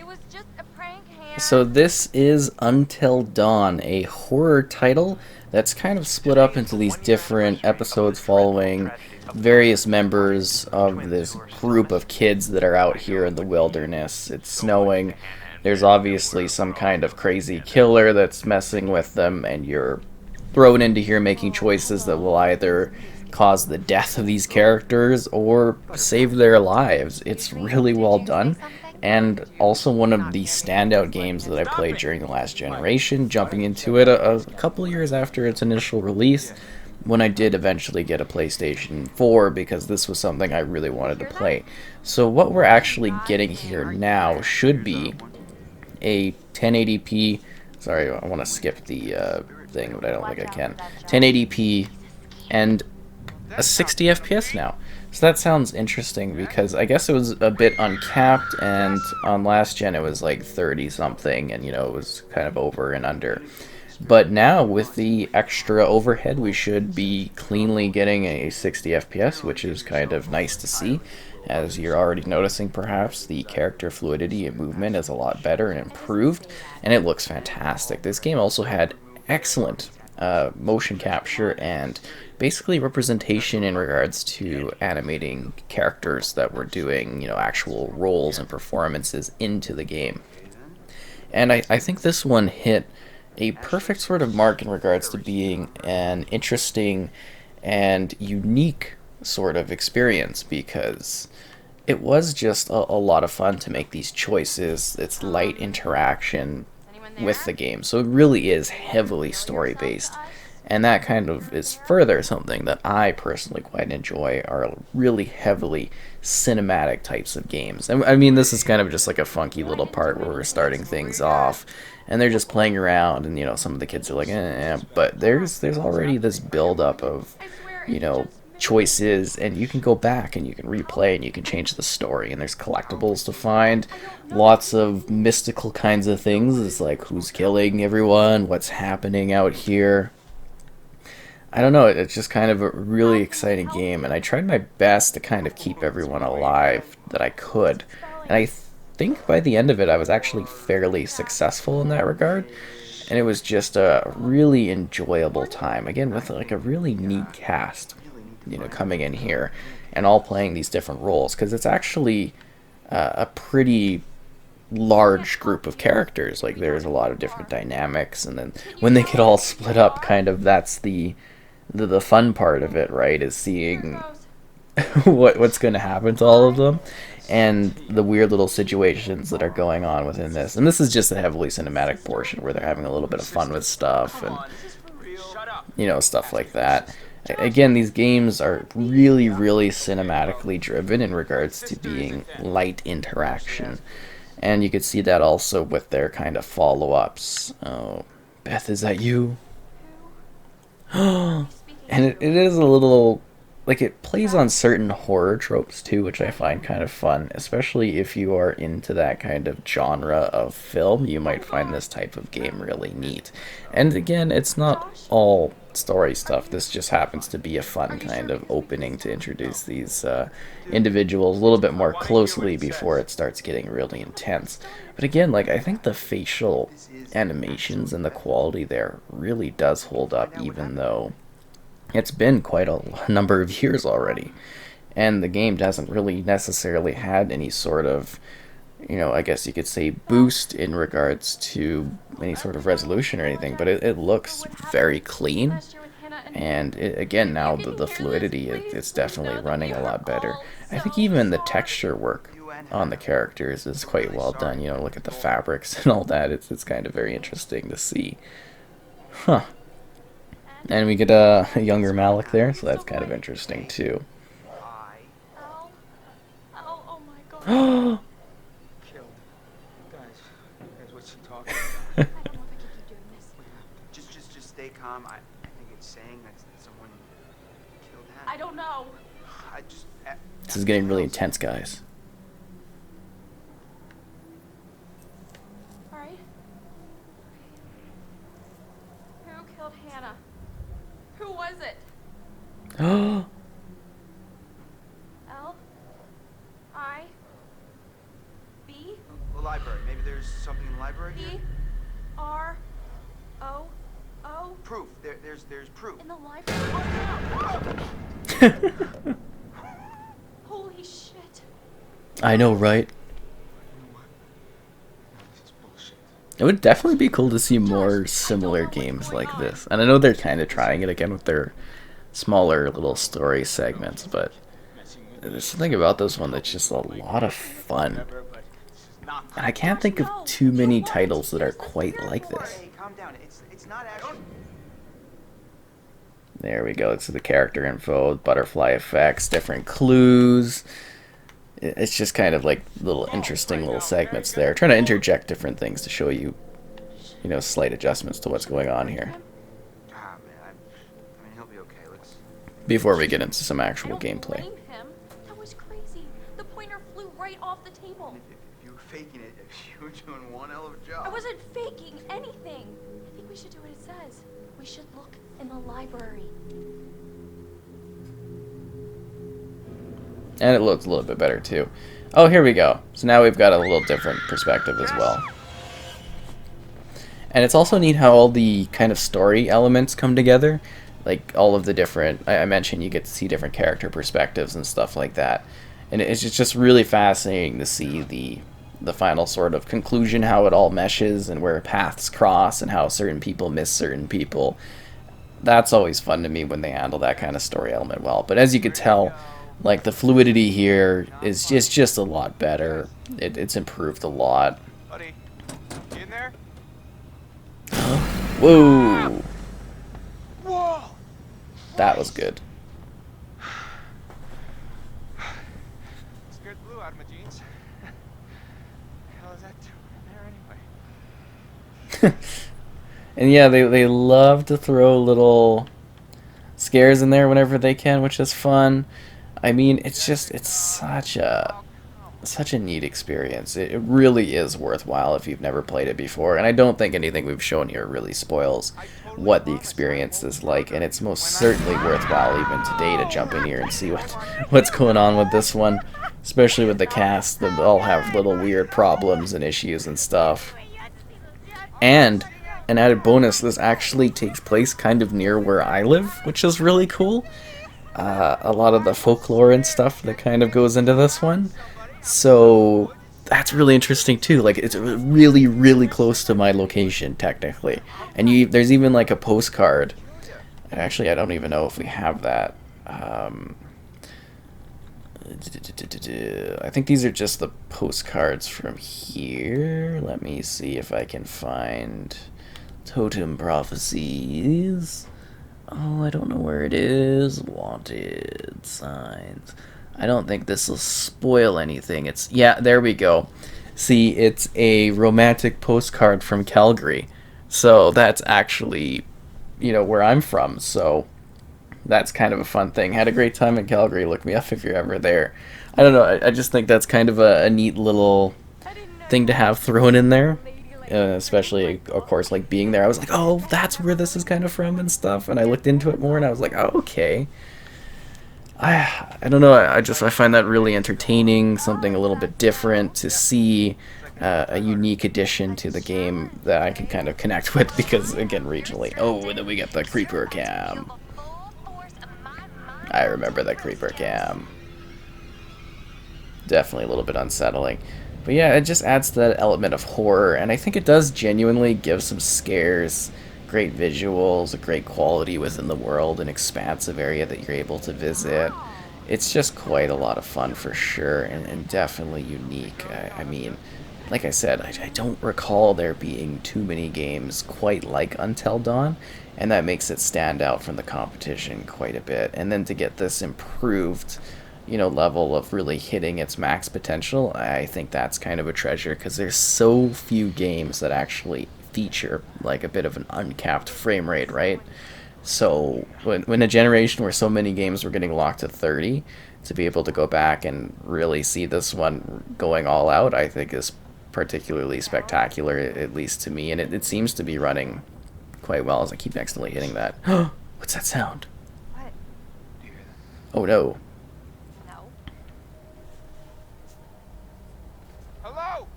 was just a prank, So Hannah. this is Until Dawn, a horror title that's kind of split up into these different episodes following various members of this group of kids that are out here in the wilderness. It's snowing. There's obviously some kind of crazy killer that's messing with them, and you're thrown into here making choices that will either cause the death of these characters or save their lives. It's really well done, and also one of the standout games that I played during the last generation, jumping into it a couple years after its initial release when I did eventually get a PlayStation 4 because this was something I really wanted to play. So what we're actually getting here now should be a 1080p. Sorry, I want to skip the thing, but I don't think I can. 1080p and a 60 FPS now. So that sounds interesting because I guess it was a bit uncapped, and on last gen it was like 30 something, and it was kind of over and under. But now with the extra overhead, we should be cleanly getting a 60 FPS, which is kind of nice to see. As you're already noticing, perhaps, the character fluidity and movement is a lot better and improved, and it looks fantastic. This game also had excellent motion capture and basically representation in regards to animating characters that were doing, actual roles and performances into the game. And I think this one hit a perfect sort of mark in regards to being an interesting and unique sort of experience because it was just a lot of fun to make these choices. It's light interaction Anyone with there? the game, so it really is heavily Reveal story yourself based. to us. And that kind of is further something that I personally quite enjoy are really heavily cinematic types of games. And I mean, this is kind of just like a funky little part where we're starting things off, and they're just playing around, and some of the kids are like, but there's already this build up of, I swear you it's know, just me. choices, and you can go back and you can replay and you can change the story, and there's collectibles to find, I don't know lots anything. of mystical kinds of things. It's like who's killing everyone, what's happening out here. I don't know, it's just kind of a really How can we exciting help game, and I you? tried my best to kind of keep everyone alive that I could. And I Spelling. think by the end of it, I was actually fairly successful in that regard, and it was just a really enjoyable What do you time. Again, with like a really neat cast, coming in mean? here and all playing these different roles, because it's actually a pretty I can't large help group of you. characters. Like We don't there's a know who lot of you different are. dynamics, and then Can you when they tell get us all who split you up, are? kind of that's the fun part of it, right? Is Here it seeing goes. what's going to happen to all of I them, and the weird little situations that are going on within this. And this is just a heavily cinematic portion where they're having a little bit of fun with stuff and Is this for real? stuff like that. Again, these games are really, really cinematically driven in regards to being light interaction. And you could see that also with their kind of follow ups. Oh, Beth, is that you? Who am And I speaking it to? is a little like it plays on Beth? certain horror tropes too, which I Beth? find kind of fun, especially if you are into that kind of genre of film. You Oh might find God. this type of game really neat. And again, it's not Josh? all story Are stuff. you This just happens to be a are fun you sure? kind of Because we can opening to still introduce these do individuals a little bit more I want to hear what closely he before says. it starts getting really but we can intense. still But again, like I understand. think the facial This is animations absolute and the Beth. quality there really does Can you hold find up, out what even happened? though it's been quite a number of years already. And the game doesn't really necessarily had any sort of, I guess you could say Well, boost in regards to any I sort of think I need to resolution or anything, but apologize it for looks what very happened clean. last year with Hannah and And again, if you now can the hear this, fluidity, please, it's please definitely know that we running a are lot better. all I think so even the sorry. texture work You and on the Hannah characters is were quite really well done. sorry You for know, what look you at the told me. fabrics and all that. It's kind of very interesting to see. Huh. And And we get a younger Sorry, Malik Hannah. there, I'm so so that's kind of glad. interesting Hey, too. I Al, Al, oh my God. Oh, Killed. Guys, what's she talking about? I don't know if I can keep doing this. What happened? just stay calm. I think it's saying that someone killed I Hannah. don't know. I just this is ask getting really Miles. intense, guys. All right. Who killed Hannah? Who was it? Oh, L, I, B. The library. Maybe there's something in the library here? P-R-O-O. Proof. There's proof. In the library. Holy shit. I know, right? You know what? No, this is bullshit. It would definitely be cool to see more similar games like this. And I know they're kind of trying it again with their smaller little story segments, but there's something about this one that's just a lot of fun. And I can't think of too many titles that are quite like this. Hey, calm down. It's not actually. There we go. It's the character info, butterfly effects, different clues. It's just kind of like little interesting little segments there. Trying to interject different things to show you, you know, slight adjustments to what's going on here. Ah, man. I mean, he'll be okay. Let's. Before we get into some I actual don't gameplay. blame him. That was crazy. The pointer flew right off the table. If you were faking it, you were doing one hell of a job. I wasn't faking anything. I think we should do what it says. We should look in the library. And it looks a little bit better too. Oh, here we go. So now we've got a little different perspective as well. And it's also neat how all the kind of story elements come together. Like all of the different, I mentioned you get to see different character perspectives and stuff like that. And it's just really fascinating to see the final sort of conclusion, how it all meshes and where paths cross and how certain people miss certain people. That's always fun to me when they handle that kind of story element well. But as you could tell, like the fluidity here is just a lot better. It's improved a lot. Buddy, you in there? Whoa, Whoa! that was good. Scared the blue out of my jeans. Hell is that doing there anyway? And yeah, they love to throw little scares in there whenever they can, which is fun. I mean, it's such a neat experience. It really is worthwhile if you've never played it before. And I don't think anything we've shown here really spoils what the experience is like. And it's most certainly worthwhile even today to jump in here and see what's going on with this one, especially with the cast. They all have little weird problems and issues and stuff. And an added bonus, this actually takes place kind of near where I live, which is really cool. A lot of the folklore and stuff that kind of goes into this one. So that's really interesting too. Like it's really, really close to my location technically. And there's even like a postcard. Actually, I don't even know if we have that. I think these are just the postcards from here. Let me see if I can find Totem Prophecies. Oh, I don't know where it is. Wanted signs. I don't think this will spoil anything. Yeah, there we go. See, it's a romantic postcard from Calgary. So that's actually, you know, where I'm from. So that's kind of a fun thing. Had a great time in Calgary. Look me up if you're ever there. I don't know. I just think that's kind of a neat little thing to have thrown in there. Especially, of course, like being there, I was like, oh, that's where this is kind of from and stuff. And I looked into it more, and I was like, oh, okay. I don't know. I find that really entertaining, something a little bit different to see, a unique addition to the game that I can kind of connect with because, again, regionally. Oh, and then we get the creeper cam. I remember the creeper cam. Definitely a little bit unsettling. But yeah, it just adds to that element of horror, and I think it does genuinely give some scares, great visuals, a great quality within the world, an expansive area that you're able to visit. It's just quite a lot of fun for sure, and definitely unique. I mean, like I said, I don't recall there being too many games quite like Until Dawn, and that makes it stand out from the competition quite a bit. And then to get this improved, you know, level of really hitting its max potential, I think that's kind of a treasure because there's so few games that actually feature like a bit of an uncapped frame rate, right? So when a generation where so many games were getting locked to 30, to be able to go back and really see this one going all out, I think is particularly spectacular, at least to me, and it seems to be running quite well as I keep accidentally hitting that. What's that sound? What? Do you hear that? Oh no. Hello?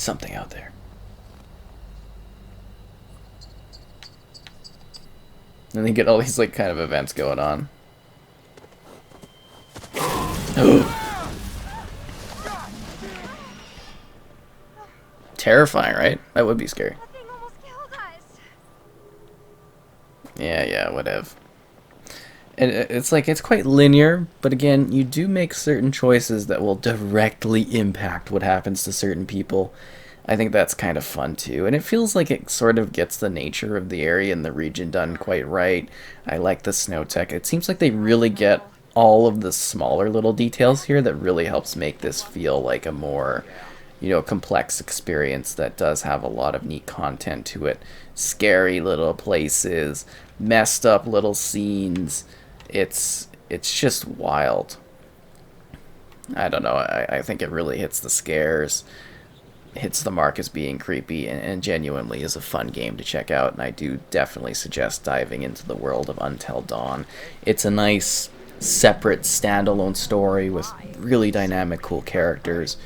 something out there. And they get all these like kind of events going on. Terrifying, right? That would be scary. That thing almost killed us. Yeah, whatever. And it's like, it's quite linear, but again, you do make certain choices that will directly impact what happens to certain people. I think that's kind of fun too, and it feels like it sort of gets the nature of the area and the region done quite right. I like the snow tech. It seems like they really get all of the smaller little details here that really helps make this feel like a more, you know, complex experience that does have a lot of neat content to it. Scary little places, messed up little scenes. It's just wild. I don't know. I think it really hits the scares, hits the mark as being creepy, and genuinely is a fun game to check out. And I do definitely suggest diving into the world of Until Dawn. It's a nice, separate, standalone story with really dynamic, cool characters,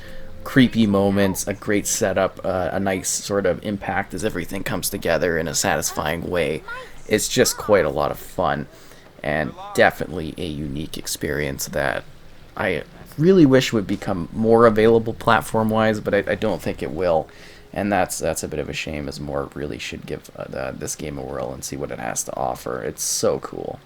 creepy moments, a great setup, a nice sort of impact as everything comes together in a satisfying way. It's just quite a lot of fun, and definitely a unique experience that I really wish would become more available platform-wise, but I don't think it will, and that's a bit of a shame, as more really should give this game a whirl and see what it has to offer. It's so cool.